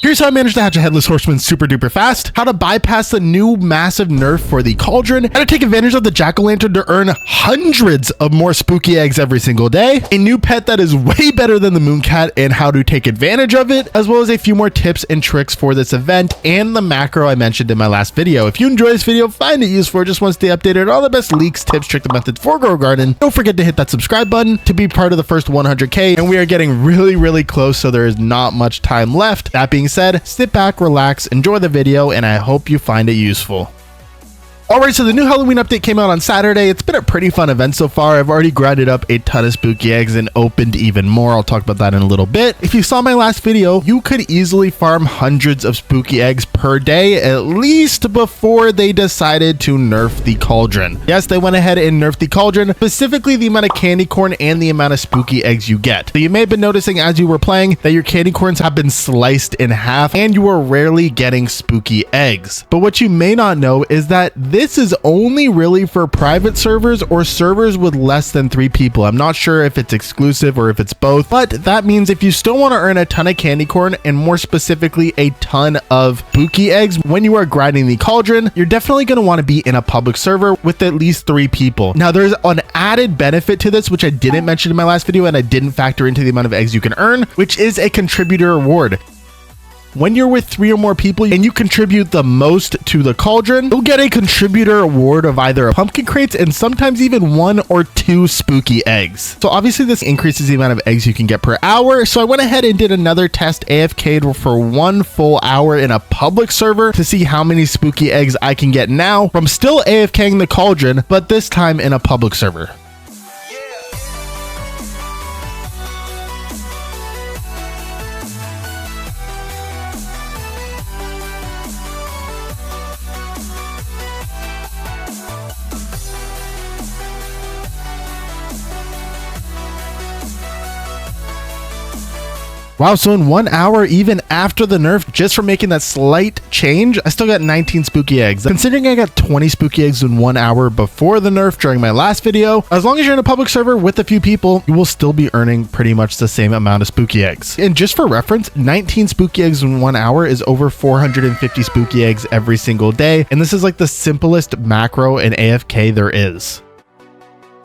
Here's how I managed to hatch a headless horseman super duper fast, how to bypass the new massive nerf for the Cauldron, how to take advantage of the jack-o'-lantern to earn hundreds of more spooky eggs every single day, a new pet that is way better than the mooncat and how to take advantage of it, as well as a few more tips and tricks for this event and the macro I mentioned in my last video. If you enjoy this video, find it useful, or just want to stay updated on all the best leaks, tips, tricks, and methods for Grow Garden, don't forget to hit that subscribe button to be part of the first 100K, and we are getting really close, so there is not much time left. That being said, sit back, relax, enjoy the video, and I hope you find it useful. Alright, so the new Halloween update came out on Saturday. It's been a pretty fun event so far. I've already grinded up a ton of spooky eggs and opened even more. I'll talk about that in a little bit. If you saw my last video, you could easily farm hundreds of spooky eggs per day, at least before they decided to nerf the Cauldron. Yes, they went ahead and nerfed the Cauldron, specifically the amount of candy corn and the amount of spooky eggs you get. So you may have been noticing as you were playing that your candy corns have been sliced in half and you are rarely getting spooky eggs. But what you may not know is that this is only really for private servers or servers with less than 3 people. I'm not sure if it's exclusive or if it's both, but that means if you still want to earn a ton of candy corn and more specifically a ton of spooky eggs when you are grinding the Cauldron, you're definitely going to want to be in a public server with at least 3 people. Now there's an added benefit to this, which I didn't mention in my last video and I didn't factor into the amount of eggs you can earn, which is a contributor reward. When you're with 3 or more people and you contribute the most to the Cauldron, you'll get a contributor award of either pumpkin crates and sometimes even 1 or 2 spooky eggs. So obviously this increases the amount of eggs you can get per hour. So I went ahead and did another test AFK'd for 1 full hour in a public server to see how many spooky eggs I can get now from still AFKing the Cauldron, but this time in a public server. Wow, so in 1 hour, even after the nerf, just for making that slight change, I still got 19 spooky eggs. Considering I got 20 spooky eggs in 1 hour before the nerf during my last video, as long as you're in a public server with a few people, you will still be earning pretty much the same amount of spooky eggs. And just for reference, 19 spooky eggs in 1 hour is over 450 spooky eggs every single day. And this is like the simplest macro in AFK there is.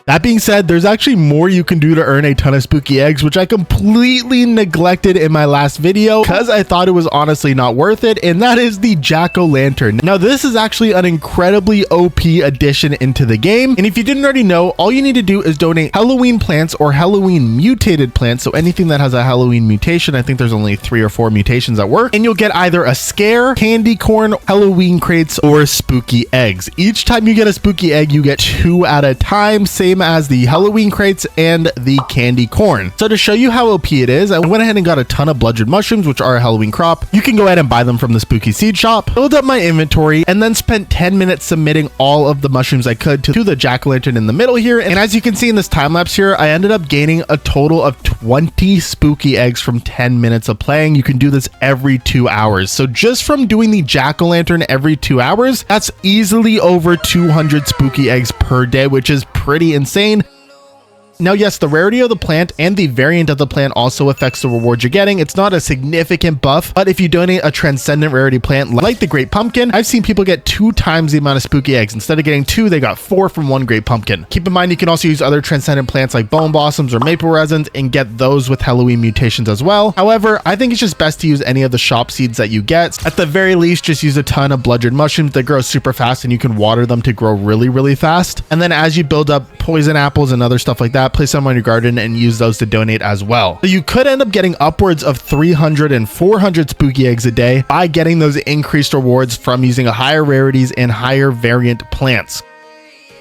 That being said, there's actually more you can do to earn a ton of spooky eggs, which I completely neglected in my last video because I thought it was honestly not worth it, and that is the jack-o'-lantern. Now, this is actually an incredibly OP addition into the game, and if you didn't already know, all you need to do is donate Halloween plants or Halloween mutated plants, so anything that has a Halloween mutation. I think there's only 3 or 4 mutations that work, and you'll get either a scare, candy corn, Halloween crates, or spooky eggs. Each time you get a spooky egg, you get 2 at a time, same as the Halloween crates and the candy corn. So to show you how OP it is, I went ahead and got a ton of bludgeoned mushrooms, which are a Halloween crop. You can go ahead and buy them from the spooky seed shop, build up my inventory, and then spent 10 minutes submitting all of the mushrooms I could to the jack-o'-lantern in the middle here. And as you can see in this time lapse here, I ended up gaining a total of 20 spooky eggs from 10 minutes of playing. You can do this every 2 hours. So just from doing the jack-o'-lantern every 2 hours, that's easily over 200 spooky eggs per day, which is pretty insane. Now, yes, the rarity of the plant and the variant of the plant also affects the rewards you're getting. It's not a significant buff, but if you donate a transcendent rarity plant like the Great Pumpkin, I've seen people get 2 times the amount of spooky eggs. Instead of getting 2, they got 4 from 1 Great Pumpkin. Keep in mind, you can also use other transcendent plants like bone blossoms or maple resins and get those with Halloween mutations as well. However, I think it's just best to use any of the shop seeds that you get. At the very least, just use a ton of bludgeoned mushrooms that grow super fast and you can water them to grow really fast. And then as you build up poison apples and other stuff like that, place them on your garden and use those to donate as well. So you could end up getting upwards of 300 and 400 spooky eggs a day by getting those increased rewards from using a higher rarities and higher variant plants.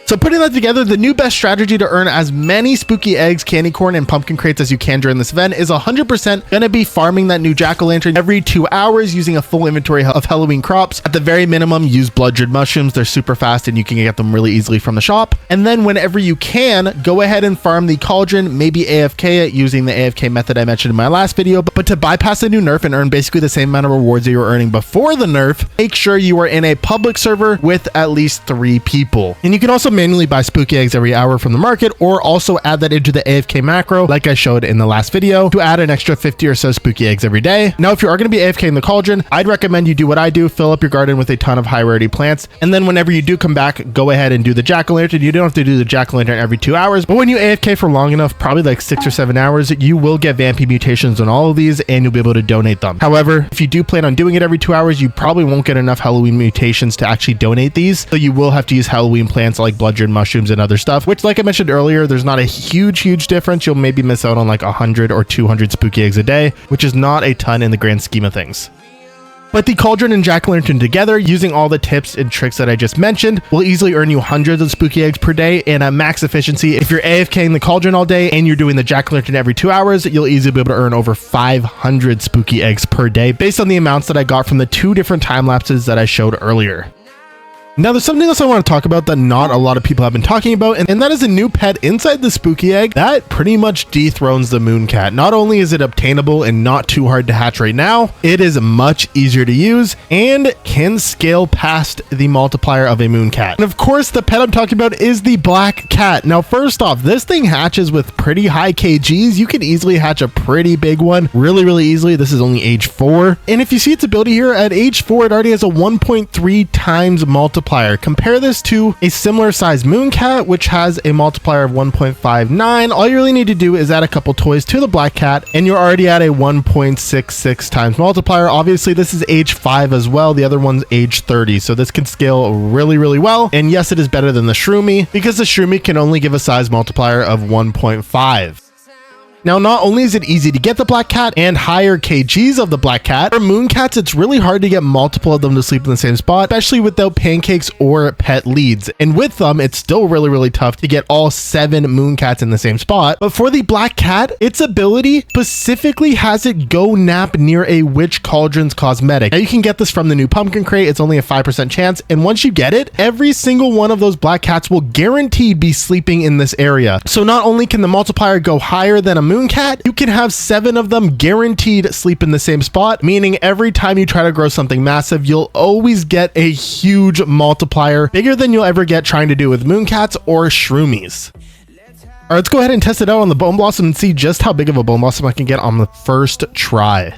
So putting that together, the new best strategy to earn as many spooky eggs, candy corn, and pumpkin crates as you can during this event is 100% going to be farming that new jack-o'-lantern every 2 hours using a full inventory of Halloween crops. At the very minimum, use bludgeoned mushrooms. They're super fast and you can get them really easily from the shop. And then whenever you can, go ahead and farm the Cauldron, maybe AFK it using the AFK method I mentioned in my last video. But to bypass the new nerf and earn basically the same amount of rewards that you were earning before the nerf, make sure you are in a public server with at least 3 people. And you can also manually buy spooky eggs every hour from the market, or also add that into the AFK macro like I showed in the last video to add an extra 50 or so spooky eggs every day. Now, if you are going to be AFK in the cauldron, I'd recommend you do what I do, fill up your garden with a ton of high rarity plants, and then whenever you do come back, go ahead and do the jack-o'-lantern. You don't have to do the jack-o'-lantern every 2 hours, but when you AFK for long enough, probably like 6 or 7 hours, you will get vampy mutations on all of these and you'll be able to donate them. However, if you do plan on doing it every 2 hours, you probably won't get enough Halloween mutations to actually donate these, so you will have to use Halloween plants like blood-dried mushrooms and other stuff, which, like I mentioned earlier, there's not a huge difference. You'll maybe miss out on like 100 or 200 spooky eggs a day, which is not a ton in the grand scheme of things. But the cauldron and jack-o'-lantern together, using all the tips and tricks that I just mentioned, will easily earn you hundreds of spooky eggs per day, and at max efficiency, if you're AFKing the cauldron all day and you're doing the jack-o'-lantern every 2 hours, you'll easily be able to earn over 500 spooky eggs per day based on the amounts that I got from the 2 different time lapses that I showed earlier. Now, there's something else I want to talk about that not a lot of people have been talking about, and that is a new pet inside the spooky egg that pretty much dethrones the mooncat. Not only is it obtainable and not too hard to hatch right now, it is much easier to use and can scale past the multiplier of a mooncat. And of course, the pet I'm talking about is the black cat. Now, first off, this thing hatches with pretty high kgs. You can easily hatch a pretty big one really easily. This is only age 4. And if you see its ability here, at age 4, it already has a 1.3 times multiplier. Compare this to a similar size mooncat, which has a multiplier of 1.59. All you really need to do is add a couple toys to the black cat, and you're already at a 1.66 times multiplier. Obviously, this is age 5 as well. The other one's age 30, so this can scale really well. And yes, it is better than the shroomy, because the shroomy can only give a size multiplier of 1.5. Now, not only is it easy to get the black cat and higher kgs of the black cat, for mooncats, it's really hard to get multiple of them to sleep in the same spot, especially without pancakes or pet leads. And with them, it's still really tough to get all 7 mooncats in the same spot. But for the black cat, its ability specifically has it go nap near a witch cauldron's cosmetic. Now, you can get this from the new pumpkin crate. It's only a 5% chance. And once you get it, every single one of those black cats will guaranteed be sleeping in this area. So not only can the multiplier go higher than a mooncat, you can have 7 of them guaranteed sleep in the same spot, meaning every time you try to grow something massive, you'll always get a huge multiplier, bigger than you'll ever get trying to do with mooncats or shroomies. All right, let's go ahead and test it out on the bone blossom and see just how big of a bone blossom I can get on the first try.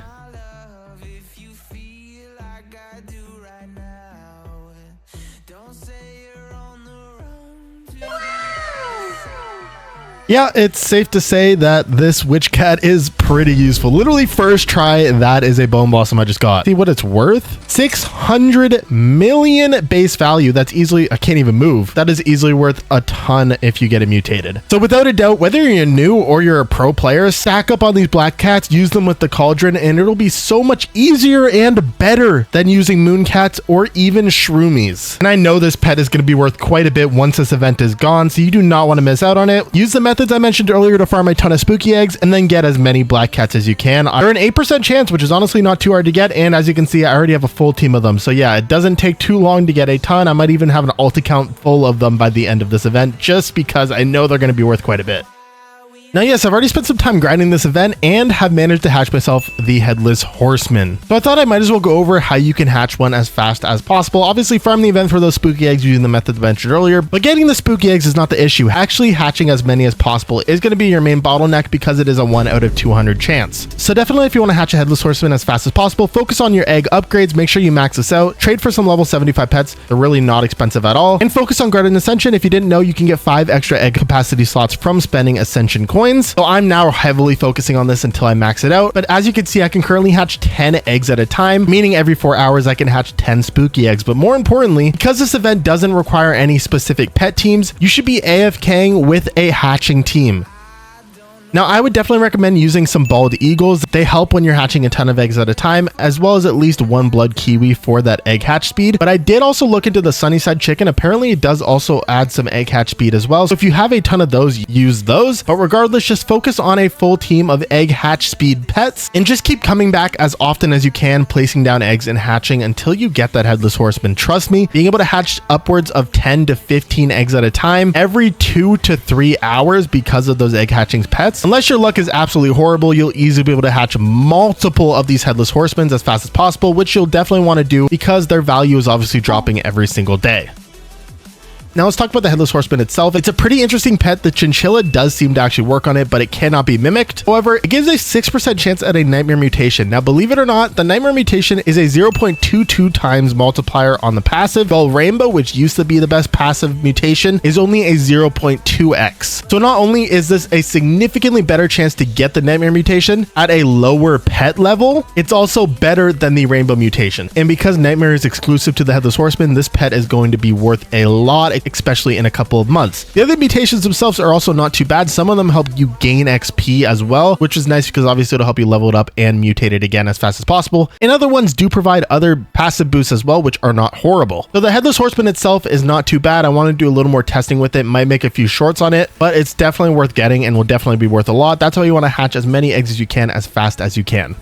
Yeah, it's safe to say that this witch cat is pretty useful. Literally first try, that is a bone blossom I just got. See what it's worth? 600 million base value. That's easily, I can't even move. That is easily worth a ton if you get it mutated. So without a doubt, whether you're new or you're a pro player, stack up on these black cats, use them with the cauldron, and it'll be so much easier and better than using mooncats or even shroomies. And I know this pet is going to be worth quite a bit once this event is gone, so you do not want to miss out on it. Use the methods I mentioned earlier to farm a ton of spooky eggs, and then get as many black cats as you can. They're an 8% chance, which is honestly not too hard to get, and as you can see, I already have a full team of them. So yeah, it doesn't take too long to get a ton. I might even have an alt account full of them by the end of this event, just because I know they're going to be worth quite a bit. Now, yes, I've already spent some time grinding this event and have managed to hatch myself the headless horseman. So I thought I might as well go over how you can hatch one as fast as possible. Obviously, farm the event for those spooky eggs using the methods mentioned earlier, but getting the spooky eggs is not the issue. Actually, hatching as many as possible is going to be your main bottleneck because it is a 1 out of 200 chance. So definitely, if you want to hatch a headless horseman as fast as possible, focus on your egg upgrades. Make sure you max this out. Trade for some level 75 pets. They're really not expensive at all. And focus on Garden Ascension. If you didn't know, you can get 5 extra egg capacity slots from spending Ascension coins. So I'm now heavily focusing on this until I max it out. But as you can see, I can currently hatch 10 eggs at a time, meaning every 4 hours I can hatch 10 spooky eggs. But more importantly, because this event doesn't require any specific pet teams, you should be AFKing with a hatching team. Now, I would definitely recommend using some bald eagles. They help when you're hatching a ton of eggs at a time, as well as at least 1 blood kiwi for that egg hatch speed. But I did also look into the Sunnyside chicken. Apparently, it does also add some egg hatch speed as well. So if you have a ton of those, use those. But regardless, just focus on a full team of egg hatch speed pets and just keep coming back as often as you can, placing down eggs and hatching until you get that headless horseman. Trust me, being able to hatch upwards of 10 to 15 eggs at a time every 2 to 3 hours because of those egg hatching pets. Unless your luck is absolutely horrible, you'll easily be able to hatch multiple of these headless horsemen as fast as possible, which you'll definitely want to do because their value is obviously dropping every single day. Now let's talk about the Headless Horseman itself. It's a pretty interesting pet. The chinchilla does seem to actually work on it, but it cannot be mimicked. However, it gives a 6% chance at a nightmare mutation. Now, believe it or not, the nightmare mutation is a 0.22 times multiplier on the passive, while rainbow, which used to be the best passive mutation, is only a 0.2x. So not only is this a significantly better chance to get the nightmare mutation at a lower pet level, it's also better than the rainbow mutation. And because nightmare is exclusive to the Headless Horseman, this pet is going to be worth a lot, especially in a couple of months. The other mutations themselves are also not too bad. Some of them help you gain XP as well, which is nice because obviously it'll help you level it up and mutate it again as fast as possible. And other ones do provide other passive boosts as well, which are not horrible. So the Headless Horseman itself is not too bad. I want to do a little more testing with it, might make a few shorts on it, but it's definitely worth getting and will definitely be worth a lot. That's why you want to hatch as many eggs as you can as fast as you can.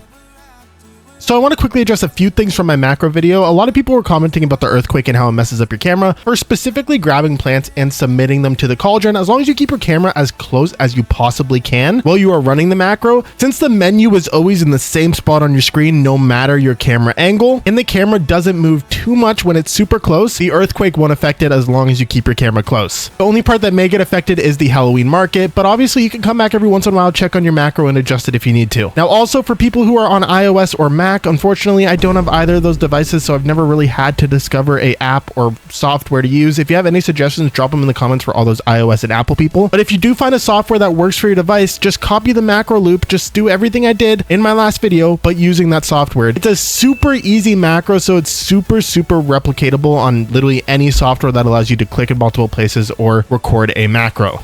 So I want to quickly address a few things from my macro video. A lot of people were commenting about the earthquake and how it messes up your camera, or specifically grabbing plants and submitting them to the cauldron. As long as you keep your camera as close as you possibly can while you are running the macro, since the menu is always in the same spot on your screen no matter your camera angle, and the camera doesn't move too much when it's super close, the earthquake won't affect it as long as you keep your camera close. The only part that may get affected is the Halloween market, but obviously you can come back every once in a while, check on your macro and adjust it if you need to. Now also for people who are on iOS or Mac, unfortunately, I don't have either of those devices, so I've never really had to discover a app or software to use. If you have any suggestions, drop them in the comments for all those iOS and Apple people. But if you do find a software that works for your device, just copy the macro loop. Just do everything I did in my last video, but using that software. It's a super easy macro, so it's super replicatable on literally any software that allows you to click in multiple places or record a macro.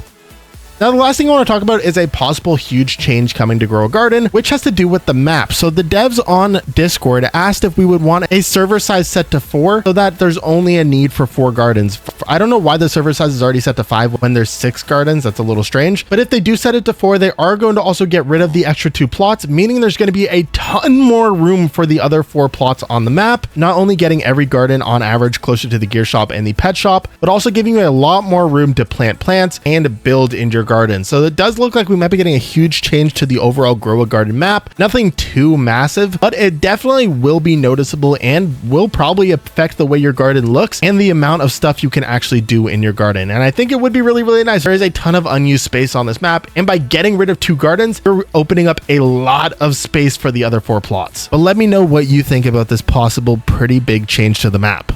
Now, the last thing I want to talk about is a possible huge change coming to Grow a Garden, which has to do with the map. So the devs on Discord asked if we would want a server size set to 4 so that there's only a need for 4 gardens. I don't know why the server size is already set to 5 when there's 6 gardens. That's a little strange. But if they do set it to 4, they are going to also get rid of the extra 2 plots, meaning there's going to be a ton more room for the other 4 plots on the map, not only getting every garden on average closer to the gear shop and the pet shop, but also giving you a lot more room to plant plants and build in your garden. So it does look like we might be getting a huge change to the overall Grow a Garden map. Nothing too massive, but it definitely will be noticeable and will probably affect the way your garden looks and the amount of stuff you can actually do in your garden. And I think it would be really nice. There is a ton of unused space on this map, and by getting rid of 2 gardens, you're opening up a lot of space for the other 4 plots. But let me know what you think about this possible pretty big change to the map.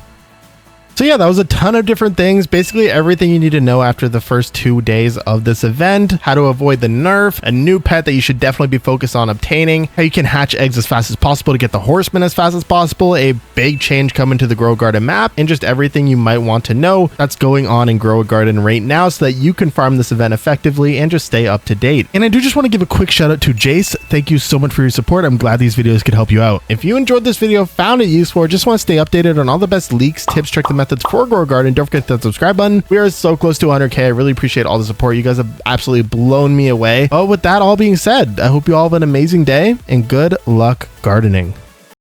So yeah, that was a ton of different things. Basically everything you need to know after the first 2 days of this event, how to avoid the nerf, a new pet that you should definitely be focused on obtaining, how you can hatch eggs as fast as possible to get the horseman as fast as possible, a big change coming to the Grow a Garden map, and just everything you might want to know that's going on in Grow a Garden right now so that you can farm this event effectively and just stay up to date. And I do just want to give a quick shout out to Jace. Thank you so much for your support. I'm glad these videos could help you out. If you enjoyed this video, found it useful, or just want to stay updated on all the best leaks, tips, tricks, and methods for Grow a Garden, don't forget that subscribe button. We are so close to 100k. I really appreciate all the support. You guys have absolutely blown me away. But with that all being said, I hope you all have an amazing day and good luck gardening.